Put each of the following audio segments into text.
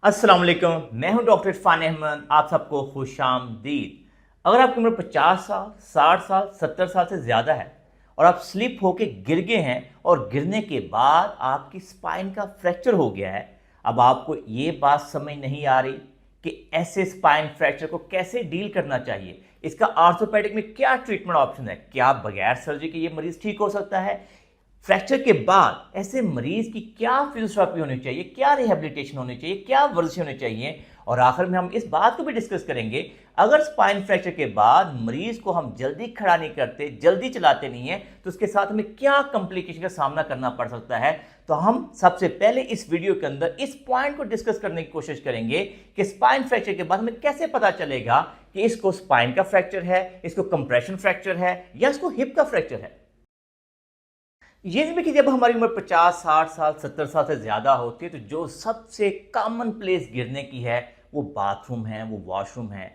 अस्सलाम वालेकुम, मैं हूं डॉक्टर इरफान अहमद। आप सबको खुशामदीद। अगर आपकी उम्र 50 साल, 60 साल, 70 साल से ज़्यादा है और आप स्लिप होके गिर गए हैं और गिरने के बाद आपकी स्पाइन का फ्रैक्चर हो गया है, अब आपको ये बात समझ नहीं आ रही कि ऐसे स्पाइन फ्रैक्चर को कैसे डील करना चाहिए, इसका आर्थोपेडिक में क्या ट्रीटमेंट ऑप्शन है, क्या बगैर सर्जरी के ये मरीज ठीक हो सकता है, फ्रैक्चर के बाद ऐसे मरीज की क्या फिजियोथेरेपी होनी चाहिए, क्या रिहेबिलिटेशन होनी चाहिए, क्या वर्जिश होनी चाहिए, और आखिर में हम इस बात को भी डिस्कस करेंगे अगर स्पाइन फ्रैक्चर के बाद मरीज को हम जल्दी खड़ा नहीं करते, जल्दी चलाते नहीं है, तो उसके साथ हमें क्या कॉम्प्लिकेशन का सामना करना पड़ सकता है। तो हम सबसे पहले इस वीडियो के अंदर इस पॉइंट को डिस्कस करने की कोशिश करेंगे कि स्पाइन फ्रैक्चर के बाद हमें कैसे पता चलेगा कि इसको स्पाइन का फ्रैक्चर है, इसको कंप्रेशन फ्रैक्चर है या इसको हिप का फ्रैक्चर है। ये भी कि जब हमारी उम्र 50, 60 साल, 70 साल से ज़्यादा होती है तो जो सबसे कॉमन प्लेस गिरने की है वो बाथरूम है, वो वॉशरूम है।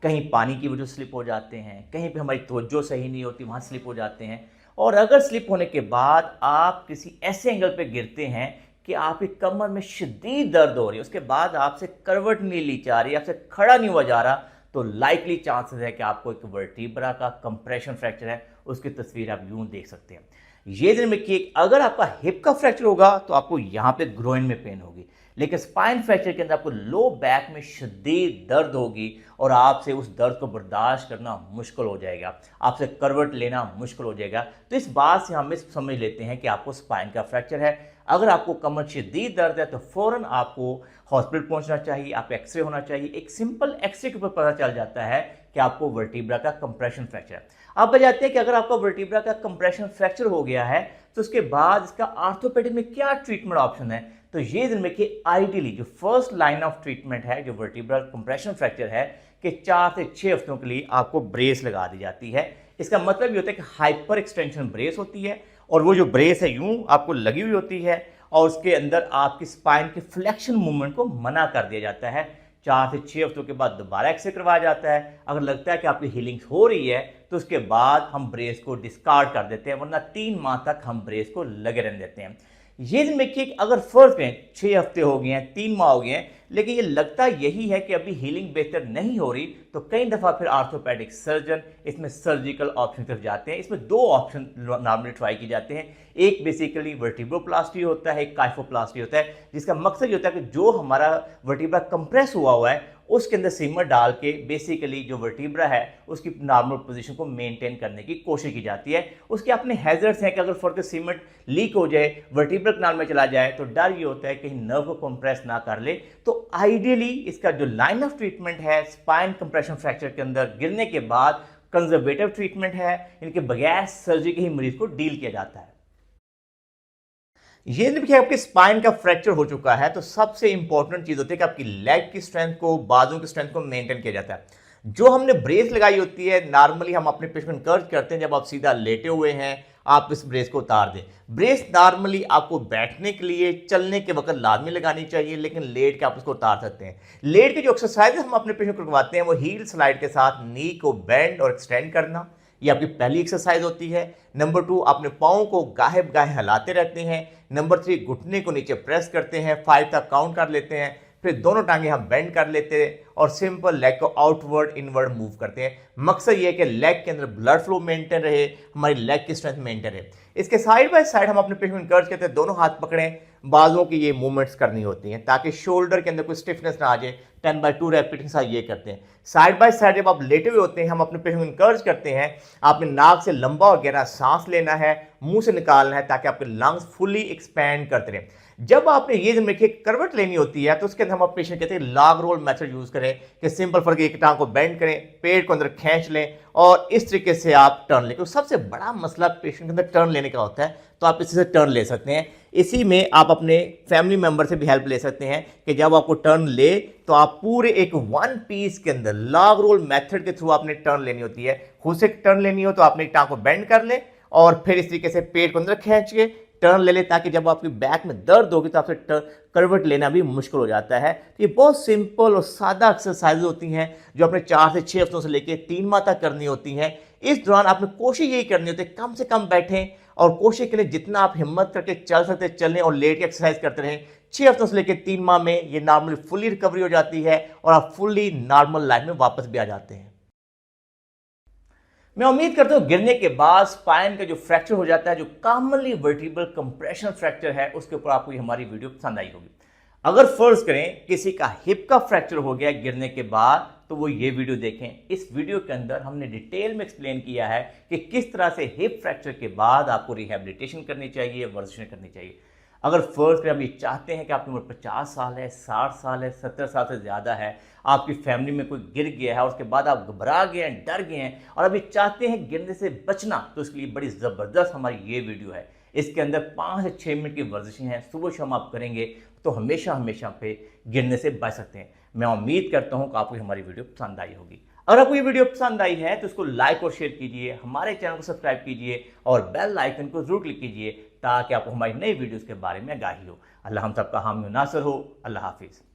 कहीं पानी की वजह से स्लिप हो जाते हैं, कहीं पे हमारी तवज्जो सही नहीं होती, वहाँ स्लिप हो जाते हैं। और अगर स्लिप होने के बाद आप किसी ऐसे एंगल पे गिरते हैं कि आपकी कमर में शदीद दर्द हो रही है, उसके बाद आपसे करवट नहीं ली जा रही, आपसे खड़ा नहीं हुआ जा रहा, तो लाइकली चांसेस है कि आपको एक वर्टिब्रा का कंप्रेशन फ्रैक्चर है। उसकी तस्वीर आप यूं देख सकते हैं। ये दिन में कि अगर आपका हिप का फ्रैक्चर होगा तो आपको यहाँ पे ग्रोइन में पेन होगी, लेकिन स्पाइन फ्रैक्चर के अंदर आपको लो बैक में शदीद दर्द होगी और आपसे उस दर्द को बर्दाश्त करना मुश्किल हो जाएगा, आपसे करवट लेना मुश्किल हो जाएगा। तो इस बात से हम इस समझ लेते हैं कि आपको स्पाइन का फ्रैक्चर है। अगर आपको कमर शदीद दर्द है तो फ़ौरन आपको हॉस्पिटल पहुंचना चाहिए, आपका एक्सरे होना चाहिए। एक सिंपल एक्सरे के ऊपर पता चल जाता है कि आपको वर्टिब्रा का कंप्रेशन फ्रैक्चर है। अब बताते हैं कि अगर आपका वर्टिब्रा का कंप्रेशन फ्रैक्चर हो गया है तो उसके बाद इसका आर्थोपेडिक में क्या ट्रीटमेंट ऑप्शन है। तो ये दिन में कि आइडियली जो फर्स्ट लाइन ऑफ ट्रीटमेंट है जो वर्टिब्रा कंप्रेशन फ्रैक्चर है कि 4 से 6 हफ्तों के लिए आपको ब्रेस लगा दी जाती है। इसका मतलब ये होता है कि हाइपर एक्सटेंशन ब्रेस होती है और वो जो ब्रेस है यूं आपको लगी हुई होती है और उसके अंदर आपकी स्पाइन के फ्लेक्शन मूवमेंट को मना कर दिया जाता है। 4 से 6 हफ्तों के बाद दोबारा एक्सरे करवाया जाता है। अगर लगता है कि आपकी हीलिंग हो रही है तो उसके बाद हम ब्रेस को डिस्कार्ड कर देते हैं, वरना 3 माह तक हम ब्रेस को लगे रहने देते हैं। ये दिन में कि अगर फर्क है 6 हफ्ते हो गए हैं, 3 माह हो गए हैं, लेकिन ये लगता यही है कि अभी हीलिंग बेहतर नहीं हो रही, तो कई दफ़ा फिर आर्थोपेडिक सर्जन इसमें सर्जिकल ऑप्शन तरफ जाते हैं। इसमें 2 ऑप्शन नॉर्मली ट्राई किए जाते हैं। एक बेसिकली वर्टिब्रोप्लास्टी होता है, एक काइफोप्लास्टी होता है, जिसका मकसद ये होता है कि जो हमारा वर्टिब्रा कंप्रेस हुआ है उसके अंदर सीमर डाल के बेसिकली जो वर्टिब्रा है उसकी नॉर्मल पोजीशन को मेंटेन करने की कोशिश की जाती है। उसके अपने हैजर्ड्स हैं कि अगर फॉर सीमेंट लीक हो जाए, वर्टिब्रल कनाल में चला जाए, तो डर ये होता है कहीं नर्व को कंप्रेस ना कर ले। तो आइडियली इसका जो लाइन ऑफ ट्रीटमेंट है स्पाइन कंप्रेशन फ्रैक्चर के अंदर गिरने के बाद कंजर्वेटिव ट्रीटमेंट है, इनके बगैर सर्जरी के ही मरीज को डील किया जाता है। ये देखिए आपके स्पाइन का फ्रैक्चर हो चुका है तो सबसे इंपॉर्टेंट चीज होती है कि आपकी लेग की स्ट्रेंथ को, बाजू की स्ट्रेंथ को मेंटेन किया जाता है। जो हमने ब्रेस लगाई होती है नॉर्मली हम अपने पेशेंट इंकरेज करते हैं जब आप सीधा लेटे हुए हैं आप इस ब्रेस को उतार दें। ब्रेस नॉर्मली आपको बैठने के लिए, चलने के वक्त लाजमी लगानी चाहिए, लेकिन लेट के आप उसको उतार सकते हैं। लेट के जो एक्सरसाइज हम अपने पेशेंट को करवाते हैं वो हील स्लाइड के साथ नी को बेंड और एक्सटेंड करना, ये आपकी पहली एक्सरसाइज होती है। नंबर 2 अपने पाँव को गाहे गाहे हिलाते रहते हैं। नंबर 3 घुटने को नीचे प्रेस करते हैं, 5 तक काउंट कर लेते हैं, फिर दोनों टांगे हम बेंड कर लेते हैं और सिंपल लेग को आउटवर्ड इनवर्ड मूव करते हैं। मकसद ये है कि लेग के अंदर ब्लड फ्लो मेंटेन रहे, हमारी लेग की स्ट्रेंथ मेंटेन रहे। इसके साइड बाय साइड हम अपने पेशेंट को इंकरेज करते हैं दोनों हाथ पकड़ें, बाजुओं की ये मूवमेंट्स करनी होती हैं ताकि शोल्डर के अंदर कोई स्टिफनेस ना आ जाए। 10/2 रेपिटेशन के साथ ये करते हैं। साइड बाय साइड जब आप लेटे हुए होते हैं हम अपने पेशेंट को इंकरेज करते हैं आपने नाक से लंबा और गहरा सांस लेना है, मुंह से निकालना है ताकि आपके लंग्स फुली एक्सपैंड करते रहें। जब आपने ये दिन में करवट लेनी होती है तो उसके अंदर हम अपने पेशेंट कहते हैं लॉग रोल मेथड यूज करें कि सिंपल फर्क एक टांग को बेंड करें, पेट को अंदर खींच लें और इस तरीके से आप टर्न लें। सबसे बड़ा मसला पेशेंट के अंदर टर्न लेने का होता है, तो आप इसी से टर्न ले सकते हैं। इसी में आप अपने फैमिली मेंबर से भी हेल्प ले सकते हैं कि जब आपको टर्न ले तो आप पूरे एक 1 पीस के अंदर लॉग रोल मेथड के थ्रू आपने टर्न लेनी होती है। खुद से टर्न लेनी हो तो आपने एक टांग को बेंड कर ले और फिर इस तरीके से पेट को अंदर खींच के टर्न ले ले ताकि जब आपकी बैक में दर्द होगी तो आपसे करवट लेना भी मुश्किल हो जाता है। तो ये बहुत सिंपल और सादा एक्सरसाइज होती हैं जो आपने 4 से 6 हफ्तों से लेकर 3 माह तक करनी होती हैं। इस दौरान आपने कोशिश यही करनी होती है कम से कम बैठें और कोशिश करें जितना आप हिम्मत करके चल सकते चलें और लेट के एक्सरसाइज करते रहें। 6 हफ्तों से लेकर 3 माह में ये नॉर्मली फुली रिकवरी हो जाती है और आप फुली नॉर्मल लाइफ में वापस भी आ जाते हैं। मैं उम्मीद करता हूं गिरने के बाद स्पाइन का जो फ्रैक्चर हो जाता है, जो कॉमनली वर्टिब्रल कंप्रेशन फ्रैक्चर है, उसके ऊपर आपको हमारी वीडियो पसंद आई होगी। अगर फर्ज करें किसी का हिप का फ्रैक्चर हो गया गिरने के बाद, तो वो ये वीडियो देखें। इस वीडियो के अंदर हमने डिटेल में एक्सप्लेन किया है कि किस तरह से हिप फ्रैक्चर के बाद आपको रिहैबिलिटेशन करनी चाहिए, वर्जिशें करनी चाहिए। अगर फर्ज करें हम ये चाहते हैं कि आपकी उम्र 50 साल है, 60 साल है, 70 साल से ज़्यादा है, आपकी फैमिली में कोई गिर गया है और उसके बाद आप घबरा गए हैं, डर गए हैं और अभी चाहते हैं गिरने से बचना, तो इसके लिए बड़ी ज़बरदस्त हमारी ये वीडियो है। इसके अंदर 5 से 6 मिनट की वर्जिशें हैं, सुबह शाम आप करेंगे तो हमेशा हमेशा पे गिरने से बच सकते हैं। मैं उम्मीद करता हूं कि आपको हमारी वीडियो पसंद आई होगी। अगर आपको ये वीडियो पसंद आई है तो इसको लाइक और शेयर कीजिए, हमारे चैनल को सब्सक्राइब कीजिए और बेल आइकन को जरूर क्लिक कीजिए ताकि आपको हमारी नई वीडियोस के बारे में आगाही हो। अल्लाह हम सबका हामी नासर हो। अल्लाह हाफिज़।